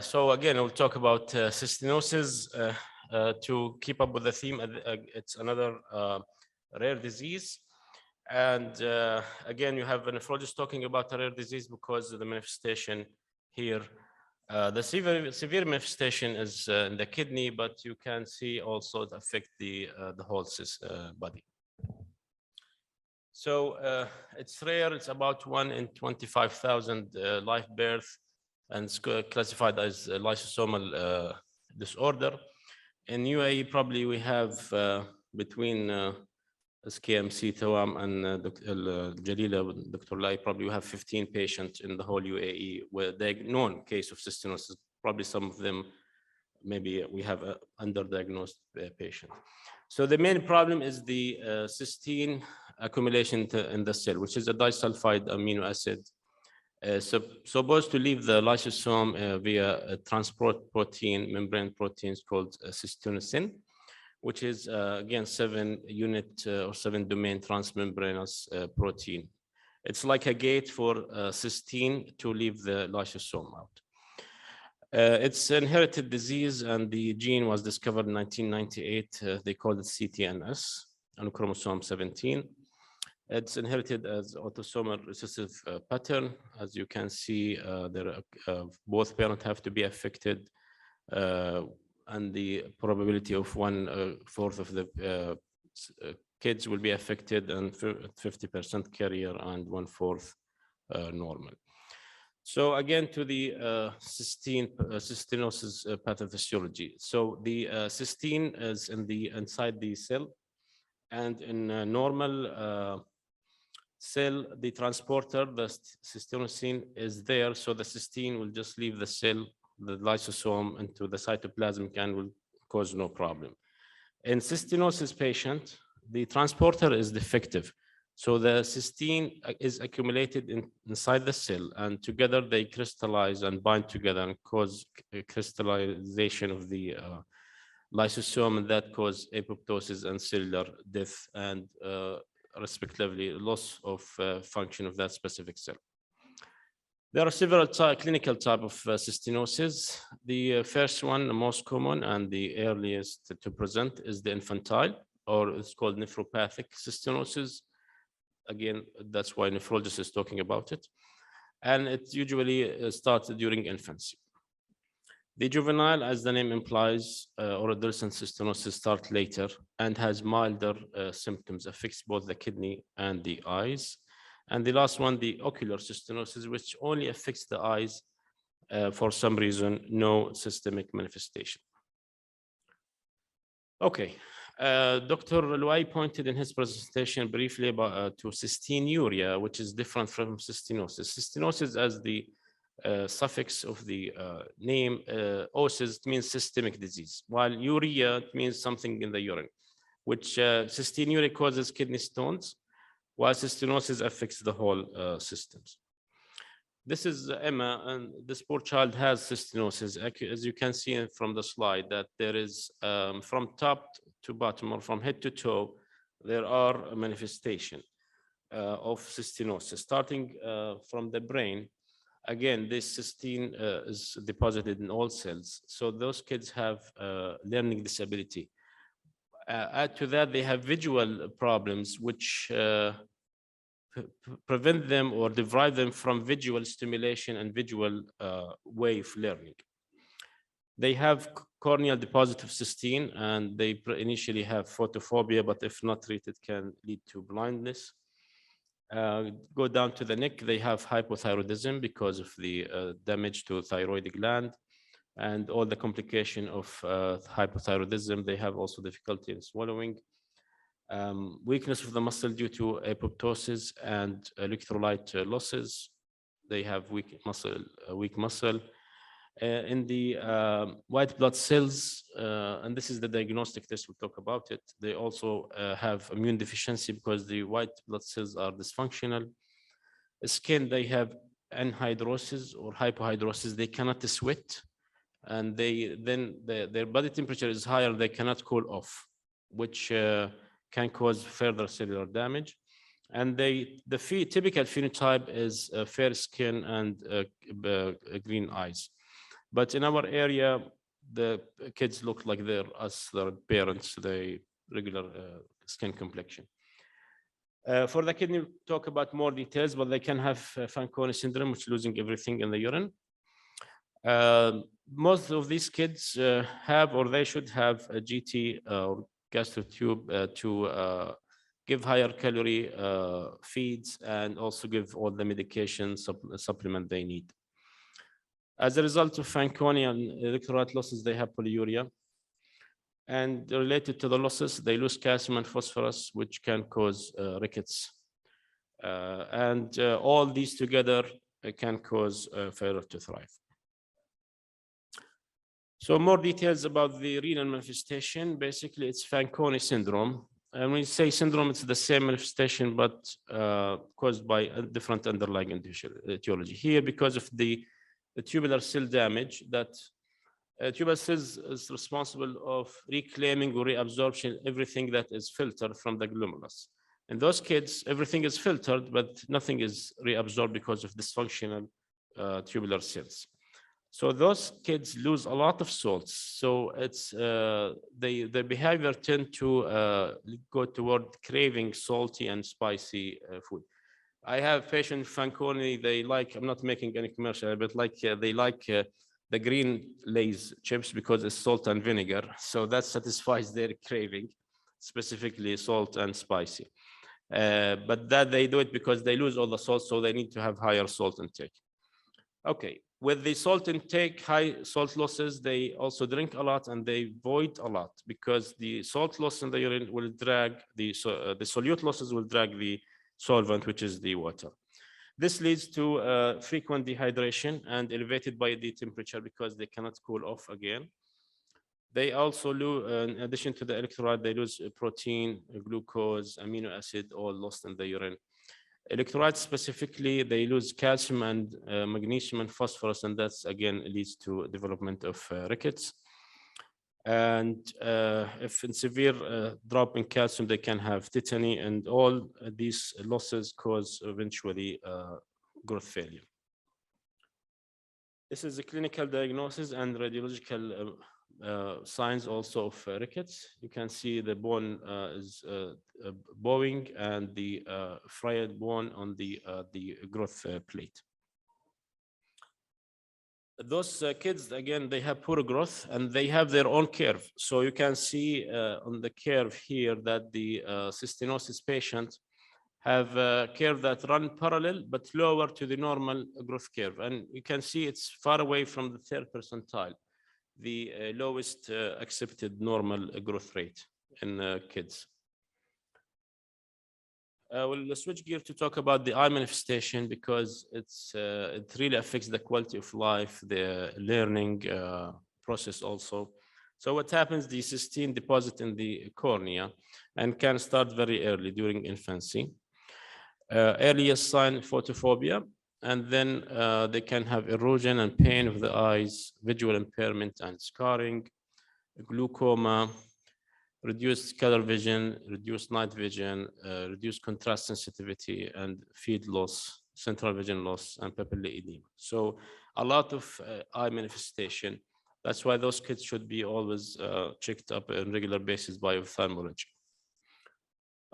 So again, we'll talk about cystinosis to keep up with the theme. It's another rare disease. And again, you have a nephrologist talking about a rare disease because of the manifestation here. The severe manifestation is in the kidney, but you can see also it affect the whole body. So it's rare. It's about 1 in 25,000 live birth, and it's classified as a lysosomal disorder. In UAE, probably we have between SKMC, Tawam, and Jalila, Dr. Lai, probably we have 15 patients in the whole UAE with a known case of cystinosis. Probably some of them, maybe we have an underdiagnosed patient. So the main problem is the cysteine accumulation in the cell, which is a disulfide amino acid supposed to leave the lysosome via a transport protein, membrane proteins called cysteine, which is again 7-unit or 7-domain transmembranous protein. It's like a gate for cysteine to leave the lysosome out. It's an inherited disease, and the gene was discovered in 1998. They called it CTNS on chromosome 17. It's inherited as autosomal recessive pattern. As you can see, both parents have to be affected, and the probability of 1/4 of the kids will be affected, and 50% carrier and 1/4 normal. So again, to the cystinosis pathophysiology. So the cysteine is inside the cell, and in a normal cell, the transporter, the cysteine is there, so the cysteine will just leave the cell, the lysosome, into the cytoplasm and will cause no problem. In cystinosis patient, the transporter is defective. So the cysteine is accumulated inside the cell, and together they crystallize and bind together and cause crystallization of the lysosome, and that cause apoptosis and cellular death, and respectively loss of function of that specific cell. There are several clinical types of cystinosis. The first one, the most common and the earliest to present, is the infantile, or it's called nephropathic cystinosis. Again, that's why nephrologist is talking about it. And it usually starts during infancy. The juvenile, as the name implies, or adolescent cystinosis, starts later and has milder symptoms, affects both the kidney and the eyes. And the last one, the ocular cystinosis, which only affects the eyes for some reason, no systemic manifestation. Okay, Dr. Luai pointed in his presentation briefly about to cysteinuria, which is different from cystinosis. Cystinosis, as the suffix of the name, osis, means systemic disease, while urea means something in the urine, which cysteinuria causes kidney stones, while cystinosis affects the whole systems. This is Emma, and this poor child has cystinosis. As you can see from the slide, that there is from top to bottom, or from head to toe, there are a manifestation of cystinosis, starting from the brain. Again, this cysteine is deposited in all cells. So those kids have learning disability. Add to that, they have visual problems, which prevent them or deprive them from visual stimulation and visual way of learning. They have corneal deposit of cysteine, and they initially have photophobia, but if not treated, can lead to blindness. Go down to the neck, they have hypothyroidism because of the damage to thyroid gland and all the complication of hypothyroidism. They have also difficulty in swallowing. Weakness of the muscle due to apoptosis and electrolyte losses. They have weak muscle. In the white blood cells, and this is the diagnostic test, we'll talk about it. They also have immune deficiency because the white blood cells are dysfunctional. Skin, they have anhydrosis or hypohidrosis. They cannot sweat, and their body temperature is higher. They cannot cool off, which can cause further cellular damage. And the typical phenotype is fair skin and green eyes. But in our area, the kids look like they're as their parents, they regular skin complexion. For the kidney, we'll talk about more details, but they can have Fanconi syndrome, which is losing everything in the urine. Most of these kids have, or they should have, a GT or gastrotube to give higher calorie feeds and also give all the medication supplement they need. As a result of Fanconi and electrolyte losses, they have polyuria. And related to the losses, they lose calcium and phosphorus, which can cause rickets. All these together can cause failure to thrive. So more details about the renal manifestation. Basically, it's Fanconi syndrome. And when we say syndrome, it's the same manifestation, but caused by a different underlying etiology. Here, because of the tubular cell damage, that tubular cells is responsible of reclaiming or reabsorption everything that is filtered from the glomerulus. In those kids, everything is filtered, but nothing is reabsorbed because of dysfunctional tubular cells. So those kids lose a lot of salts. So it's the behavior tend to go toward craving salty and spicy food. I have patient Fanconi, they like, I'm not making any commercial, but like they like the green Lay's chips because it's salt and vinegar. So that satisfies their craving, specifically salt and spicy. But that they do it because they lose all the salt, so they need to have higher salt intake. Okay, with the salt intake, high salt losses, they also drink a lot and they void a lot because the salt loss in the urine will drag the solute losses will drag the solvent, which is the water. This leads to frequent dehydration and elevated body temperature because they cannot cool off again. They also lose, in addition to the electrolyte, they lose protein, glucose, amino acid, all lost in the urine. Electrolytes specifically, they lose calcium and magnesium and phosphorus, and that's again leads to development of rickets. And if in severe drop in calcium, they can have tetany, and all these losses cause eventually growth failure. This is a clinical diagnosis and radiological signs also of rickets. You can see the bone is bowing and the fried bone on the growth plate. Those kids, again, they have poor growth and they have their own curve. So you can see on the curve here that the cystinosis patients have a curve that run parallel but lower to the normal growth curve. And you can see it's far away from the third percentile, the lowest accepted normal growth rate in kids. We'll switch gear to talk about the eye manifestation because it really affects the quality of life, the learning process also. So what happens, the cysteine deposit in the cornea and can start very early during infancy. Earliest sign, photophobia, and then they can have erosion and pain of the eyes, visual impairment and scarring, glaucoma, reduced color vision, reduced night vision, reduced contrast sensitivity, and field loss, central vision loss, and papillary edema. So a lot of eye manifestation. That's why those kids should be always checked up on a regular basis by ophthalmology.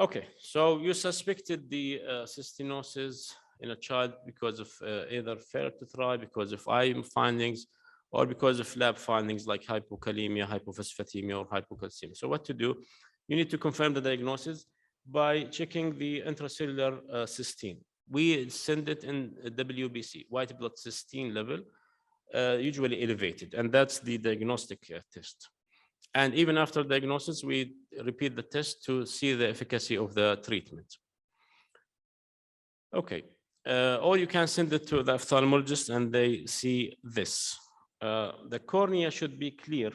Okay, so you suspected the cystinosis in a child because of either failure to thrive, because of eye findings, or because of lab findings like hypokalemia, hypophosphatemia, or hypocalcemia. So what to do? You need to confirm the diagnosis by checking the intracellular cysteine. We send it in WBC, white blood cysteine level, usually elevated, and that's the diagnostic test. And even after diagnosis, we repeat the test to see the efficacy of the treatment. Okay, or you can send it to the ophthalmologist and they see this. The cornea should be clear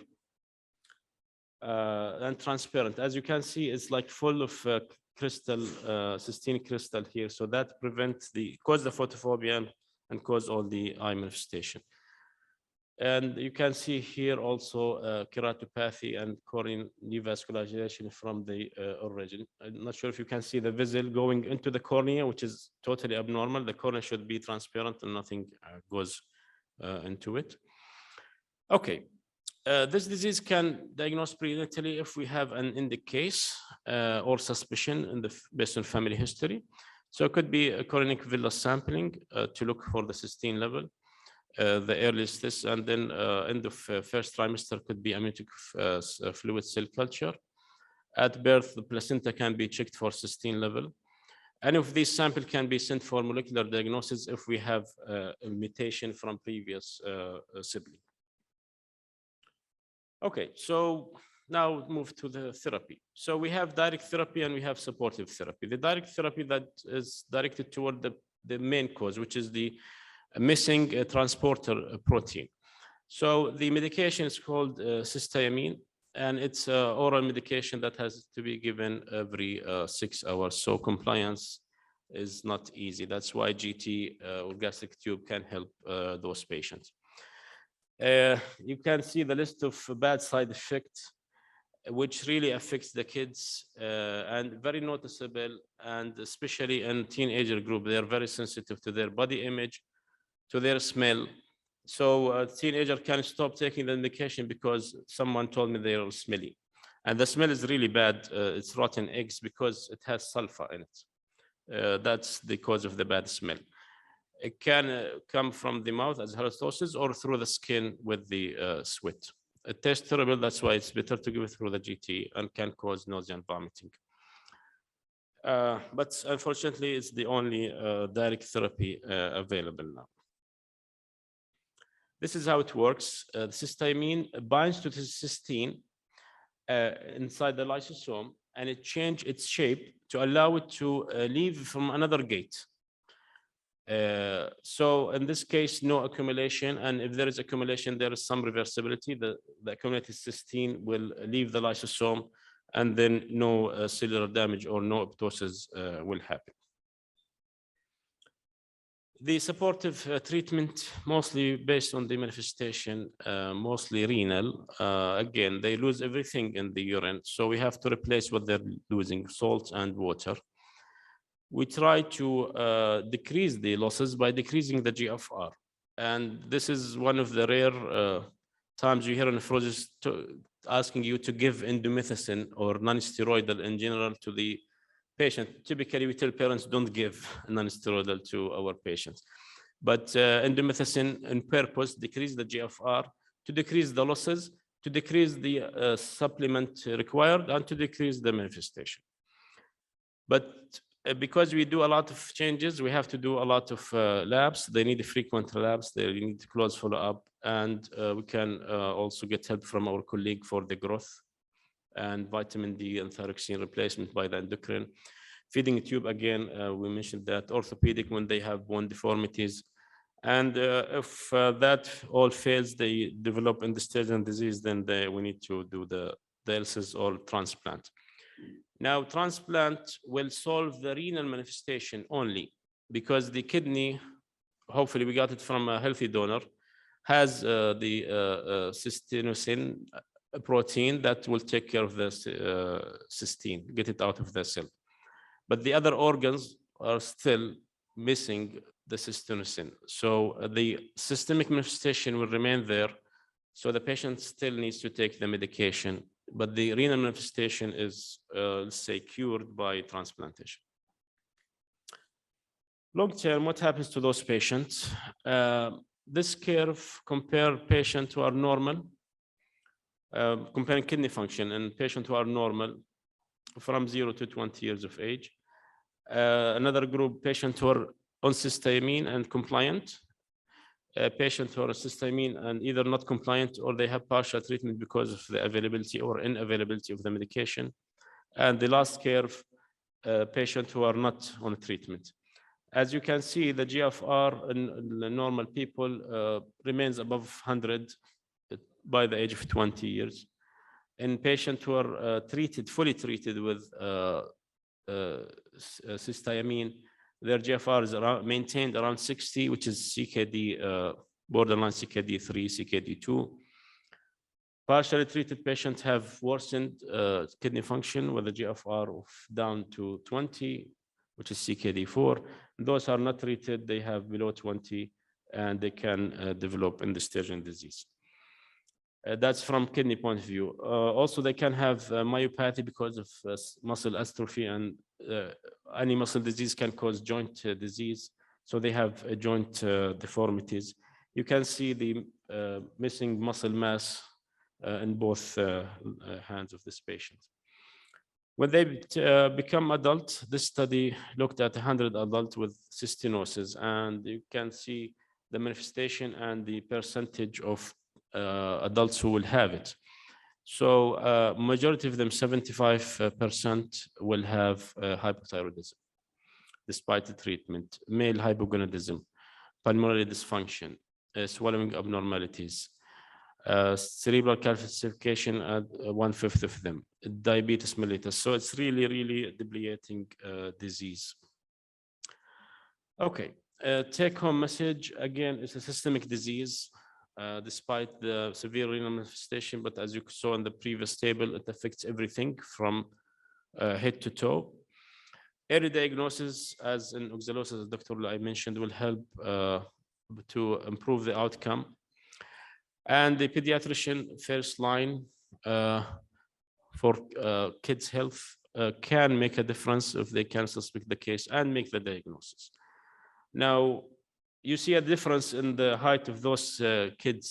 and transparent. As you can see, it's like full of crystal, cysteine crystal here. So that prevents cause the photophobia and cause all the eye manifestation. And you can see here also keratopathy and corneal nevascularization from the origin. I'm not sure if you can see the vessel going into the cornea, which is totally abnormal. The cornea should be transparent and nothing goes into it. Okay, this disease can diagnose prenatally if we have an case or suspicion in based on family history. So it could be a colonic villus sampling to look for the cysteine level, the earliest this, and then end of first trimester could be amniotic fluid cell culture. At birth, the placenta can be checked for cysteine level. Any of these samples can be sent for molecular diagnosis if we have a mutation from previous sibling. Okay, so now move to the therapy. So we have direct therapy and we have supportive therapy. The direct therapy that is directed toward the main cause, which is the missing transporter protein. So the medication is called cysteine, and it's an oral medication that has to be given every 6 hours. So compliance is not easy. That's why GT or gastric tube can help those patients. You can see the list of bad side effects, which really affects the kids and very noticeable, and especially in teenager group, they are very sensitive to their body image, to their smell. So a teenager can stop taking the medication because someone told me they are smelly. And the smell is really bad. It's rotten eggs because it has sulfur in it. That's the cause of the bad smell. It can come from the mouth as halitosis or through the skin with the sweat. It tastes terrible. That's why it's better to give it through the GT and can cause nausea and vomiting. But unfortunately, it's the only direct therapy available now. This is how it works. The cysteine binds to the cysteine inside the lysosome, and it changes its shape to allow it to leave from another gate. So in this case, no accumulation, and if there is accumulation, there is some reversibility. The accumulated cysteine will leave the lysosome, and then no cellular damage or no apoptosis will happen. The supportive treatment, mostly based on the manifestation, mostly renal. Again, they lose everything in the urine, so we have to replace what they're losing, salt and water. We try to decrease the losses by decreasing the GFR. And this is one of the rare times you hear a nephrologist asking you to give indomethacin or non-steroidal in general to the patient. Typically, we tell parents don't give non-steroidal to our patients. But indomethacin on purpose decrease the GFR to decrease the losses, to decrease the supplement required, and to decrease the manifestation. But because we do a lot of changes, we have to do a lot of labs. They need frequent labs. They need close follow-up. And we can also get help from our colleague for the growth and vitamin D and thyroxine replacement by the endocrine. Feeding tube, again, we mentioned that. Orthopedic when they have bone deformities. And if that all fails, they develop end-stage disease, then we need to do the dialysis or transplant. Now, transplant will solve the renal manifestation only because the kidney, hopefully we got it from a healthy donor, has the cysteine protein that will take care of the cysteine, get it out of the cell. But the other organs are still missing the cysteine. So the systemic manifestation will remain there. So the patient still needs to take the medication, but the renal manifestation is, let's say, cured by transplantation. Long term, what happens to those patients? This curve compares patients who are normal, comparing kidney function in patients who are normal from 0 to 20 years of age. Another group, patients who are on cysteine and compliant. Patients who are on cysteine and either not compliant or they have partial treatment because of the availability or inavailability of the medication. And the last curve, patients who are not on treatment. As you can see, the GFR in the normal people remains above 100 by the age of 20 years. In patients who are fully treated with cysteine, their GFR is maintained around 60, which is CKD, borderline CKD3, CKD2. Partially treated patients have worsened kidney function with a GFR of down to 20, which is CKD4. Those are not treated, they have below 20, and they can develop end-stage disease. That's from kidney point of view. Also, they can have myopathy because of muscle atrophy, and any muscle disease can cause joint disease. So they have joint deformities. You can see the missing muscle mass in both hands of this patient. When they become adult, this study looked at 100 adults with cystinosis, and you can see the manifestation and the percentage of adults who will have it. So majority of them, 75% will have hypothyroidism despite the treatment, male hypogonadism, pulmonary dysfunction, swallowing abnormalities, cerebral calcification at 1/5 of them, diabetes mellitus. So it's really, really a debilitating disease. Okay, take-home message, again, it's a systemic disease. Despite the severe renal manifestation, but as you saw in the previous table, it affects everything from head to toe. Early diagnosis, as in oxalosis, as Dr. I mentioned, will help to improve the outcome. And the pediatrician first line for kids' health can make a difference if they can suspect the case and make the diagnosis. Now, you see a difference in the height of those kids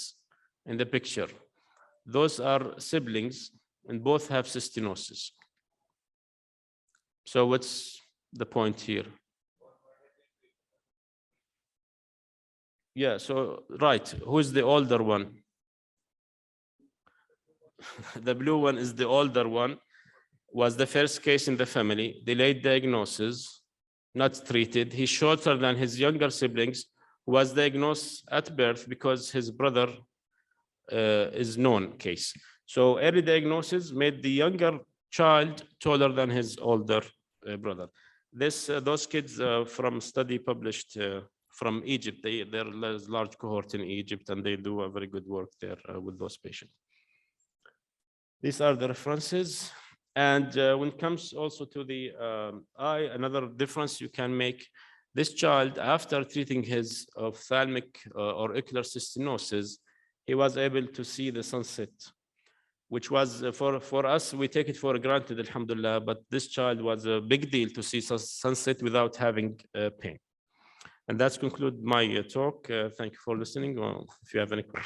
in the picture. Those are siblings and both have cystinosis. So what's the point here? Yeah, so right, who's the older one? The blue one is the older one, was the first case in the family, delayed diagnosis, not treated. He's shorter than his younger siblings, who was diagnosed at birth because his brother is known case. So early diagnosis made the younger child taller than his older brother. Those kids from study published from Egypt, there's a large cohort in Egypt, and they do a very good work there with those patients. These are the references. And when it comes also to the eye, another difference you can make, this child, after treating his ophthalmic or ocular cystinosis, he was able to see the sunset, which was for us, we take it for granted, alhamdulillah, but this child was a big deal to see sunset without having pain. And that's conclude my talk. Thank you for listening. If you have any questions.